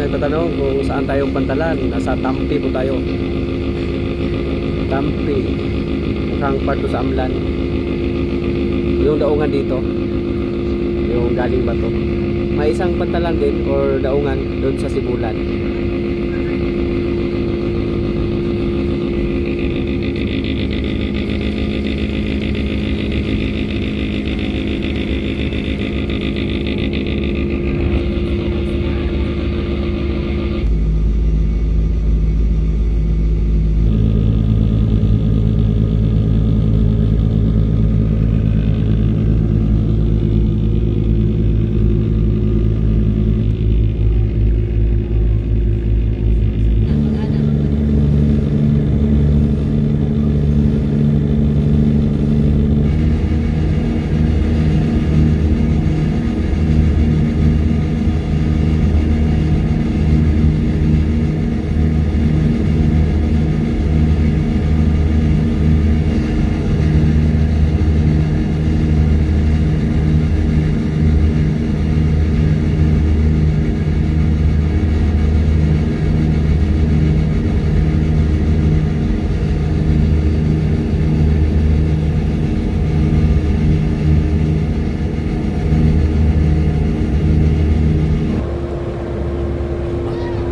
nagtatanong kung saan tayong pantalan. Nasa Tampi po tayo. Tampi. Mukhang part to sa Amlan. Yung daungan dito, yung galing ba to? May isang pantalan din or daungan doon sa Sibulan.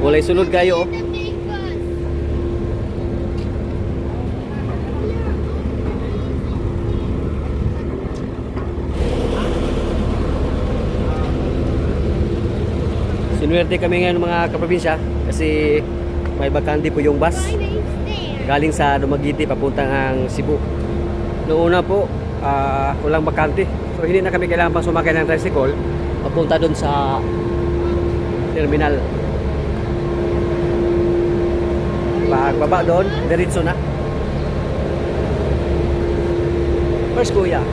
Walay sulod kayo. Sinuwerte kami ngayon mga kaprobinsya kasi may bakante po yung bus galing sa Dumaguete papuntang Cebu. Noong una po walang bakante, so hindi na kami kailangan pang sumakay ng tricycle papunta doon sa terminal. Pagbaba doon, diretso na. First kuya.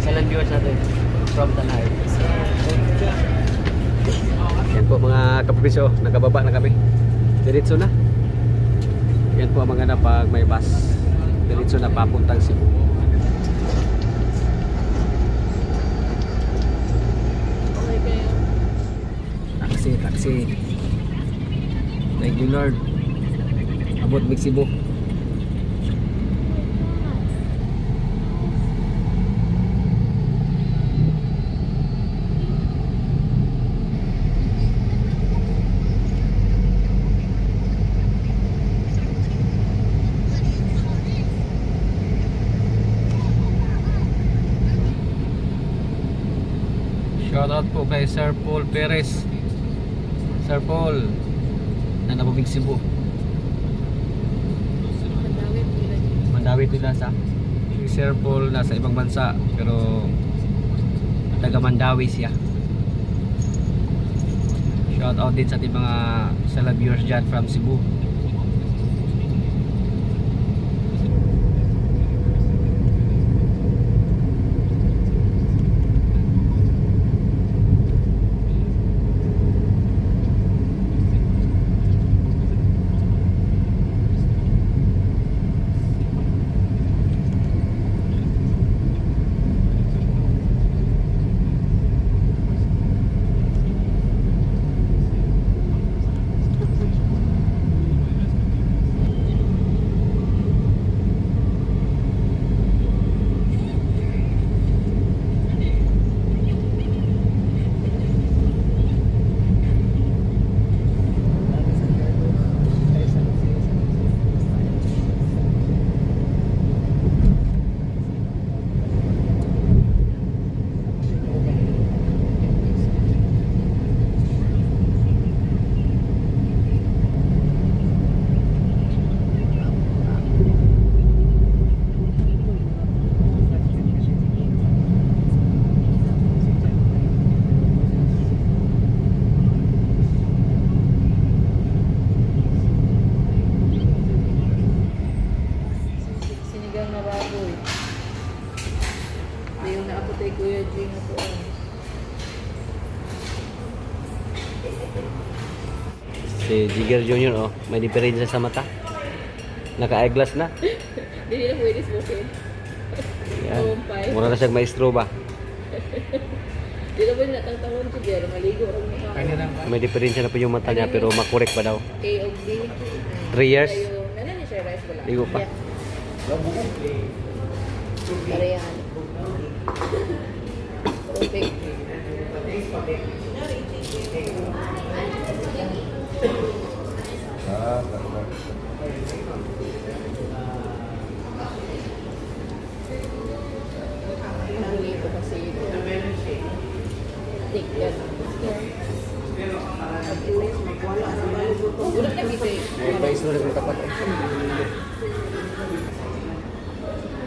Silent viewers natin from Tanay. Yan po mga kaprobinsyo, nakababa na kami. Diretso na. Yan po ang mga na pag may bus diretso na papuntang Cebu. Taxi. Thank you Lord. Abot mig Cebu. Shoutout po kay Sir Paul Perez. Sir Paul na nabubig Cebu. Mandawi nila sa si Sir Paul nasa ibang bansa pero taga Mandawi siya. Shoutout din sa ating mga viewers dyan from Cebu. Si Jigger Jr. oh, may diferensya sa mata. Naka-eyeglass na. Hindi na pwede smokin. Yan. Mura na siyang maestro ba? Hindi na pwede natangtangon ko dyan. Maligo rin mukha. May diferensya na po yung mata niya pero makorek pa daw. A of D. 3 years? Ano ni Sir Rice wala? Ligo pa. Parehan. Perfect. Hindi ko kasi ito. Tigyan. Ulit na kita eh. May maestro na yung tapat.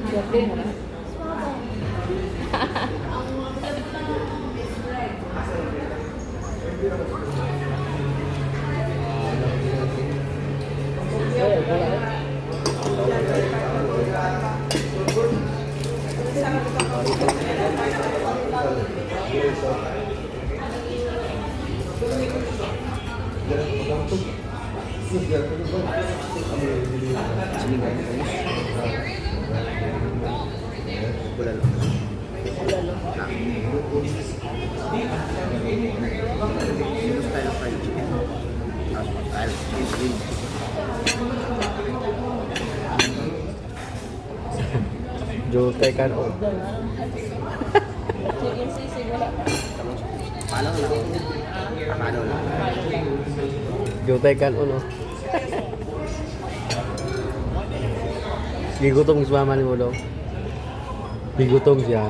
Swerte mo na. Jutay kan oh. Chicken sisig wala pa. Jutay kan oh no. Gigutong si mama ni mo daw. Gigutong siya.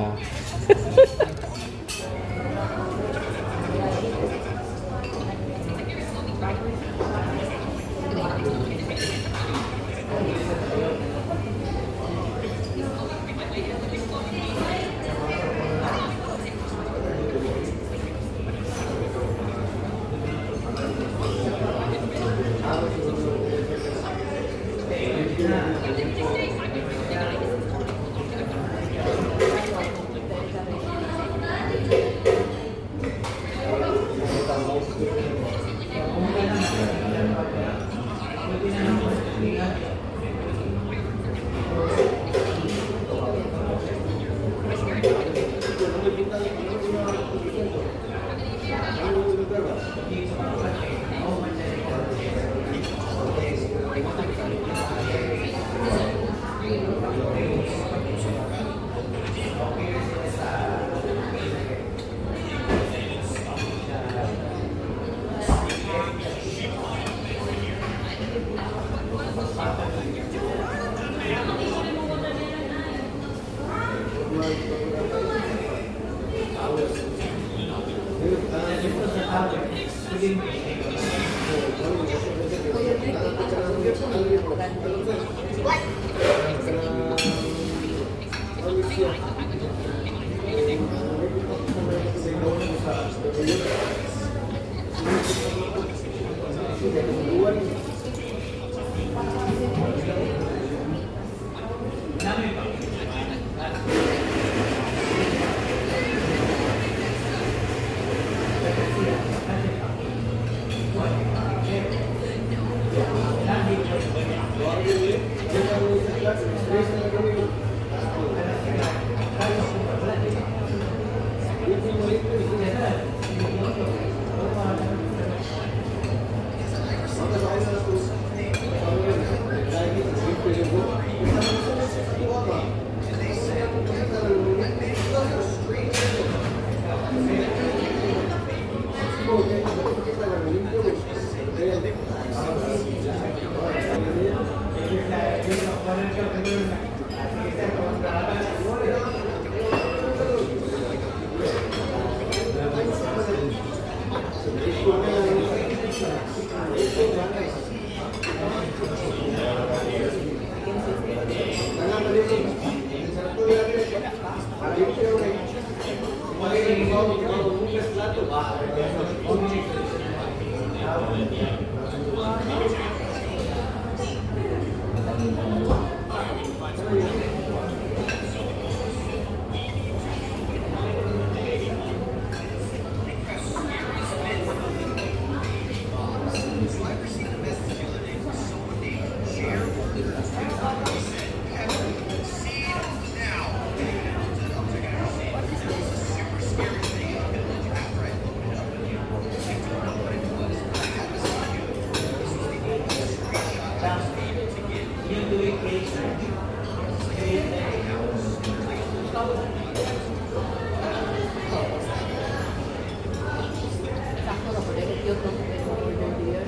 Sakto na po, dahil cute lang po kayo order diyan.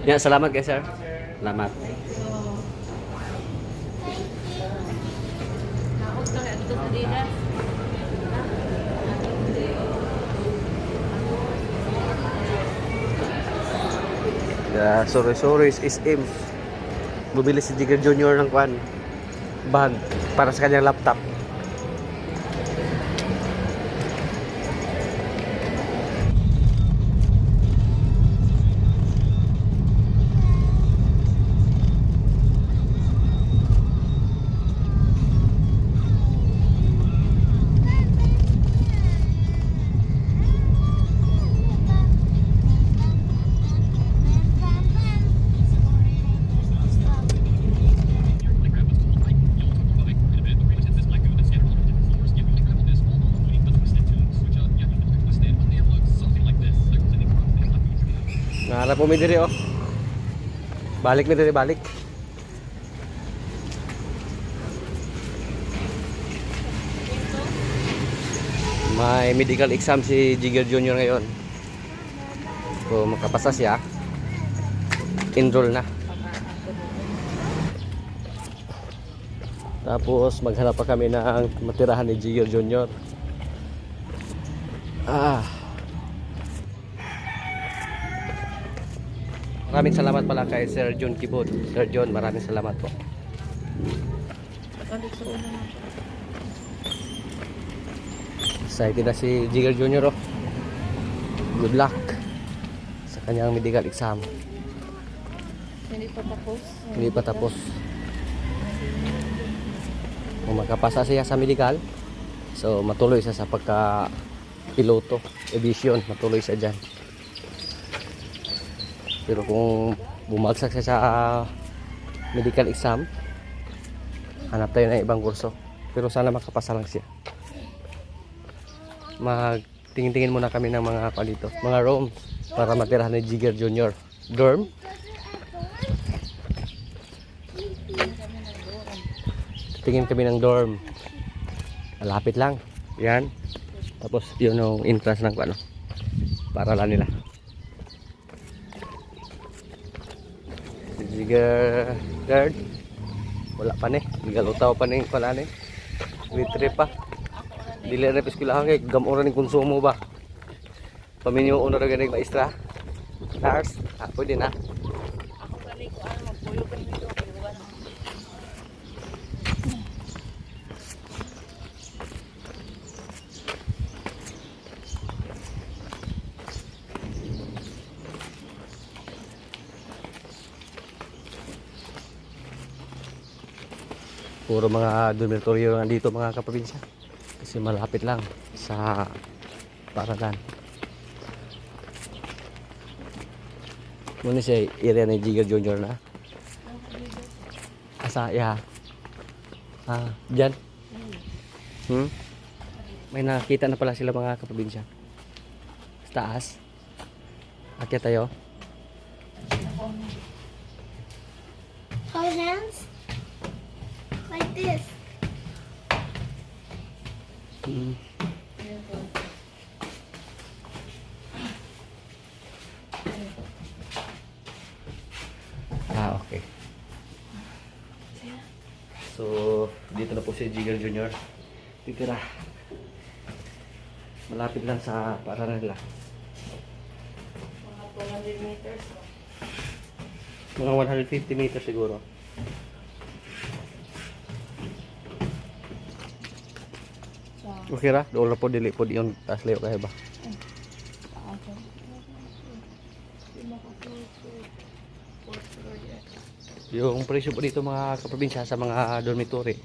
Yeah, salamat guys, sir. Salamat. Nakot na kaya ito sa dina. Sorry, is SM. Bumili si Jigger Junior ng kwan bag para sa kanyang laptop. Nahanap po mi diri oh. Balik mi diri, balik. May medical exam si Jigger Junior ngayon. Kung makapasa siya, enroll na. Tapos maghanap pa kami ng matirahan ni Jigger Junior. Maraming salamat pala kay Sir John Kibod. Sir John, maraming salamat po. Excited na si Jigger Junior oh. Good luck sa kanyang medical exam. Hindi pa tapos. Hindi pa tapos. Kung makapasa siya sa medical, so matuloy siya sa pagka-piloto, aviation, matuloy siya dyan. Pero kung bumagsak siya sa medical exam, hanap tayo ng ibang kurso. Pero sana makapasa lang siya. Magtingin-tingin muna kami ng mga dito, mga rooms para matirahan ni Jigger Junior. Dorm. Tingin kami ng dorm. Malapit lang. Yan. Tapos yun yung entrance ng ano, para lang nila. Jigger guard. Wala pa ni. Galutaw pa ni pala ni. Litre pa. Dili na piskulahan kay gamora ning konsumo ba. Paminyo una ra ganing maestra. Nurse. Pwede na. Ako kani ko ano magpuyo kan dito kay buwan. Puro mga dormitoryo lang dito mga kaprobinsya. Kasi malapit lang sa paralan. Muna siya area ng Jigger Junior na. Asa, ya. Dyan. May nakita na pala sila mga kaprobinsya. Sa taas. Akyat tayo. Hold hands like this. Okay. So, dito na po si Jigger Junior. Titira. Malapit lang sa paralan nila. Mga 200 100 meters. Mga 150 meters siguro. So, Okay ra, doon na po dili po yung taas layo kaya ba? Yung presyo po dito mga kaprobinsya sa mga dormitory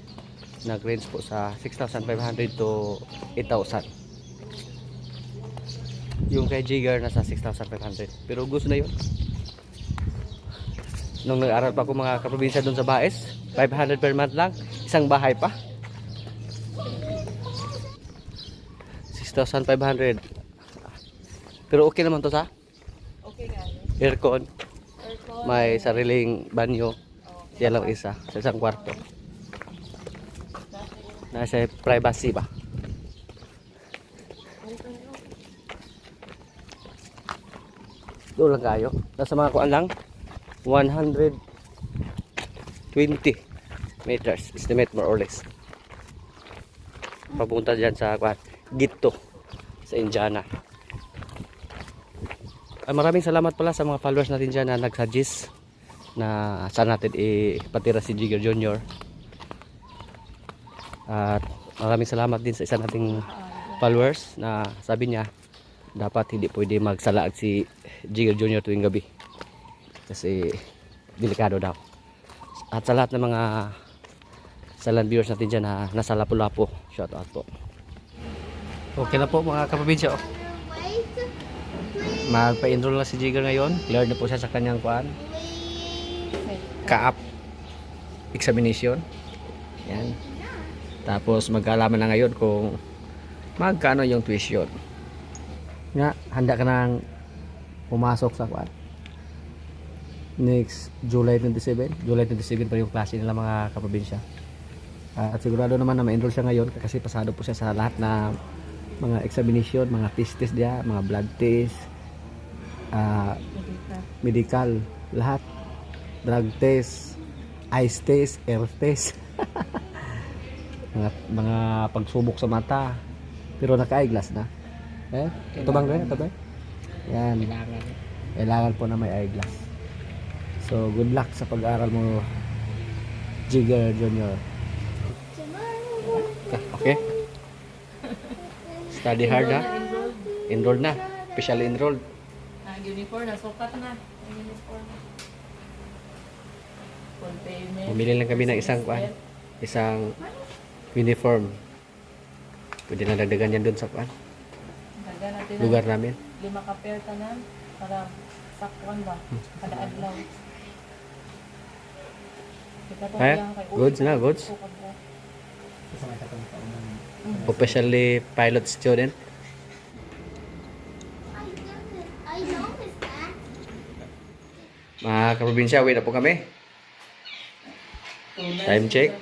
nag-range po sa 6,500 to 8,000. Yung kay Jigger nasa 6,500. Pero gusto na yun. Nung nag-aral pa ako mga kaprobinsya doon sa Baes, 500 per month lang. Isang bahay pa. 6,500. Pero okay naman to sa okay guys. aircon. Aircon. May sariling banyo. Yan lang isa sa isang kwarto. Nasa privacy ba? Doon lang kayo. Nasa mga kuan lang 120 meters estimate more or less. Papunta dyan sa kuan Gito sa Indiana. Maraming salamat pala sa mga followers natin dyan na nag-suggest na saan natin ipatira si Jigger Jr. At maraming salamat din sa isa nating followers na sabi niya dapat hindi pwede magsalaag si Jigger Jr. tuwing gabi kasi delikado daw. At sa lahat ng mga silent viewers natin dyan na nasa Lapu-Lapu, shout out po. Okay na po mga kaprobinsya. Wait, please. Magpa-enroll na si Jigger ngayon. Cleared na po siya sa kanyang kuan ka-up examination. Yan. Tapos magkaalaman na ngayon kung magkano yung tuition. Nga, handa ka nang pumasok sa kuan. Next July 27. July 27 pa yung klase nila mga kaprobinsya. At sigurado naman na ma-enroll siya ngayon kasi pasado po siya sa lahat na mga examination, mga test dia, mga blood test, medical, lahat. Drug test, eyes test, air test. mga pagsubok sa mata. Pero naka-eyeglass na. Ito bang rin? Ito ba? Yan. Kailangan po na may eyeglass. So, good luck sa pag-aaral mo, Jigger Jr. Okay? Study hard na. Enrolled na. Officially enrolled. Uniform na, sukat na. Uniform. Full payment. Bumili lang kami ng isang uniform. Pwede na dagdagan yan dun sa Dagan natin lugar namin. 5 ka pair tanan para sakwan ba? Kada adlaw. Kita to Ay, yang kay goods na, goods. Officially pilot student. I noticed that. Mga kaprobinsya, uwi na po kami. Time check.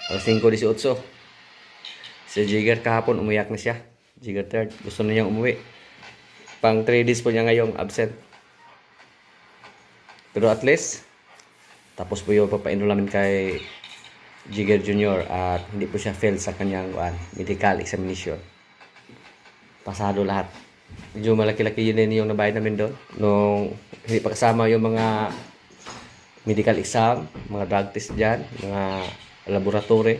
Alas 5:18. Si Jigger kahapon umiyak na siya. Jigger third. Gusto na niyang umuwi. Pang 3 days po niya ngayong absent. Pero at least, tapos po yung papaenroll namin kay Jigger Jr. At hindi po siya fail sa kanyang medical examination. Pasado lahat. Medyo malaki-laki yun din yung nabayad namin doon. Nung hindi pa kasama yung mga medical exam, mga drug test dyan, mga laboratory.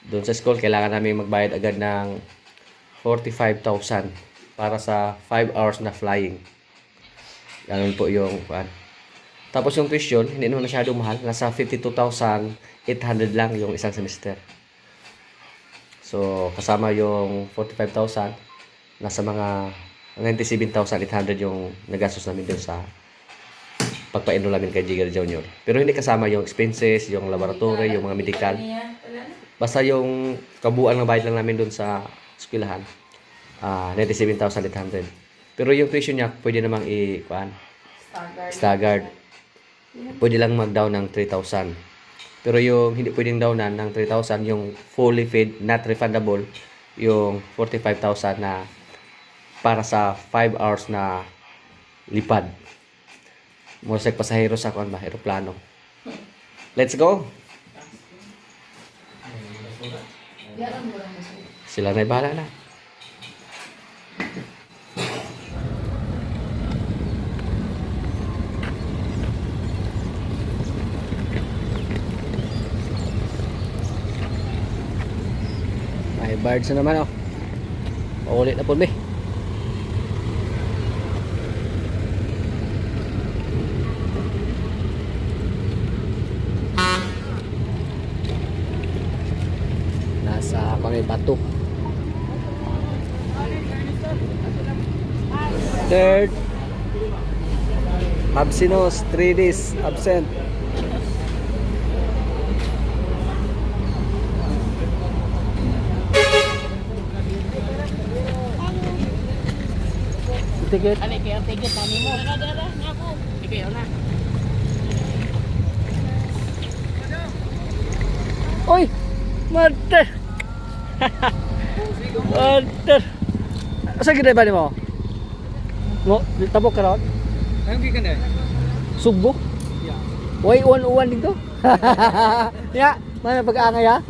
Doon sa school, kailangan namin magbayad agad ng 45,000 para sa 5 hours na flying. Ganun po yung Tapos yung tuition, hindi naman masyadong mahal. Nasa 52,800 lang yung isang semester. So, kasama yung 45,000, nasa mga 97,800 yung nagastos namin doon sa pagpa-enroll namin kay Jigger Jr. Pero hindi kasama yung expenses, yung laboratory, yung mga medical. Basta yung kabuuan ng bayad lang namin doon sa eskwelahan, 97,800. Pero yung tuition niya, pwede namang staggered. Pwede lang mag-down ng 3,000. Pero yung hindi pwedeng downan ng 3,000, yung fully paid, not refundable, yung 45,000 na para sa 5 hours na lipad. Mura pasahero sa aeroplano. Let's go! Sila na bahala na. birds na naman oh. Paulit na po be. Nasa kami bato. Third Absinos, 3 days absent. Ticket. Ano kaya ticket namin mo? Dara, ako. Ikaw na. Oy! Mother! Mother! Asa gina ba ni mo? Mo, tabok ka ron? Ayun gikan eh. Sugbo? Yeah. Way uwan-uwan dito. Ya, mana pag-aangay ha?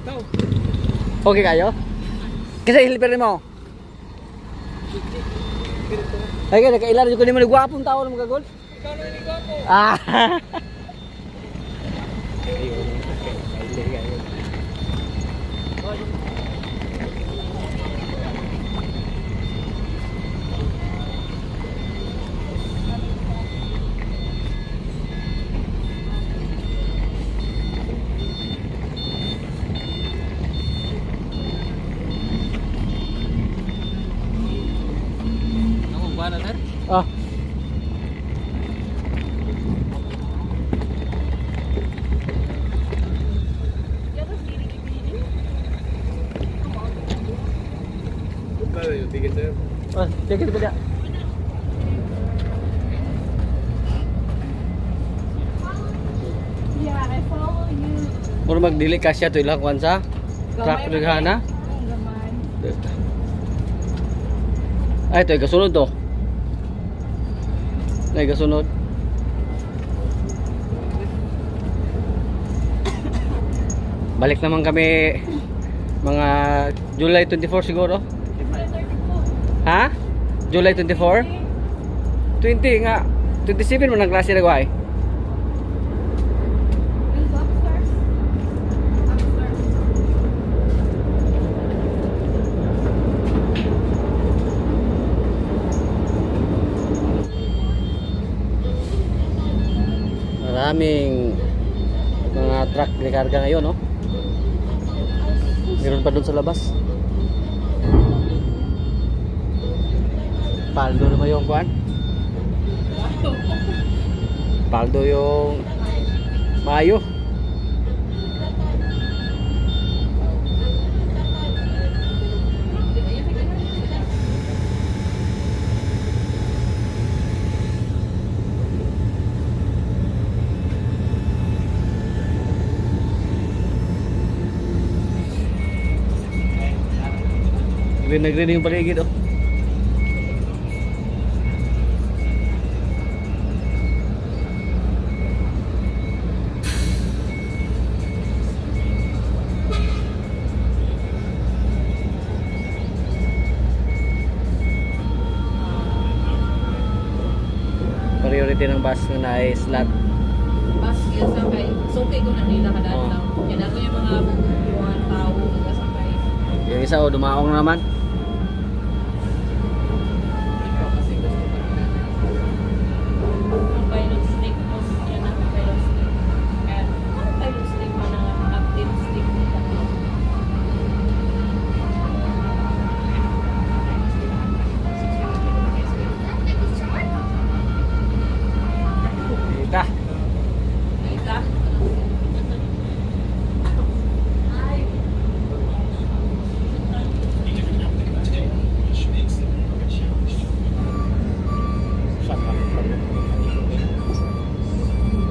Tao. Okay kayo? Kasi hilper mo. Ay ka nakailan ko ni mo gwapong tao na magagol. Ikaw na ni gwapo. Ah. Ano ba na sir? Ah. Kaya yung ticket sir. Ah, ticket ba dia? Yeah, I follow you. Muro magdili ka siya to ilang kwan sa truck righana. Ay, ito, kasunod to. Ay, kasunod. Balik naman kami mga July 24 siguro. Ha? July 24? 20 nga. 27 mo ng klase na guay. Maraming mga truck na karga ngayon, no? Meron pa doon sa labas. Paldo naman yung kuan. Paldo yung Mayo. Green yung paligid oh. Priority ng bus na ay slot. Bus yun sakay. Sukay ko na nila kadaan lang. Yan ako yung mga tao nagkasakay. Yung isa oh, dumaong na naman. Ang pilot stick mo. Yan ang pilot stick. Kaya ang pilot stick mo na active stick nila. Kita. Kita.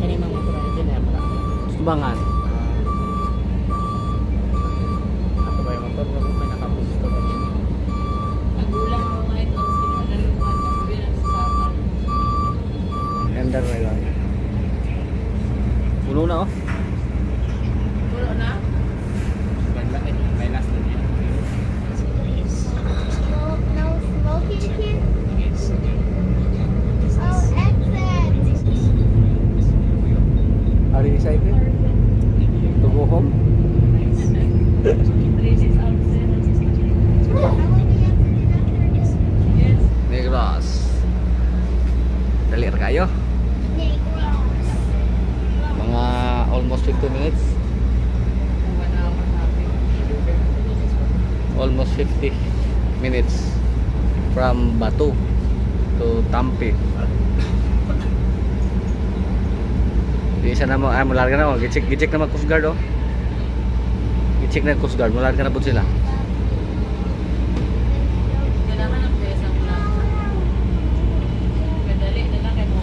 Ini mga motor din yan. Sumbangan. Ato ba yung motor na may nakapusto ba niya? Nagulang mo mga ito. Sinaluhan. Kasi yan ang sasapan. Ganda na lang. Puno na oh. Puro na. May last na niya. No smoking here? Oh, exit. Are you excited to go home? 3 days absent. Mga almost 50 minutes. Almost 50 minutes from Batu to Tampi. Di isa na mo, mularga na mo. Gichik na mag Coast Guard, oh. Gichik na Coast Guard, mularga na po sila. Kailangan ng pesa mo lang. Kadali na lang kayo mo.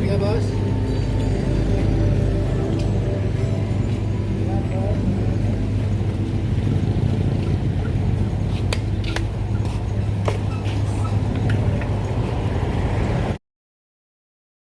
Sige, boss.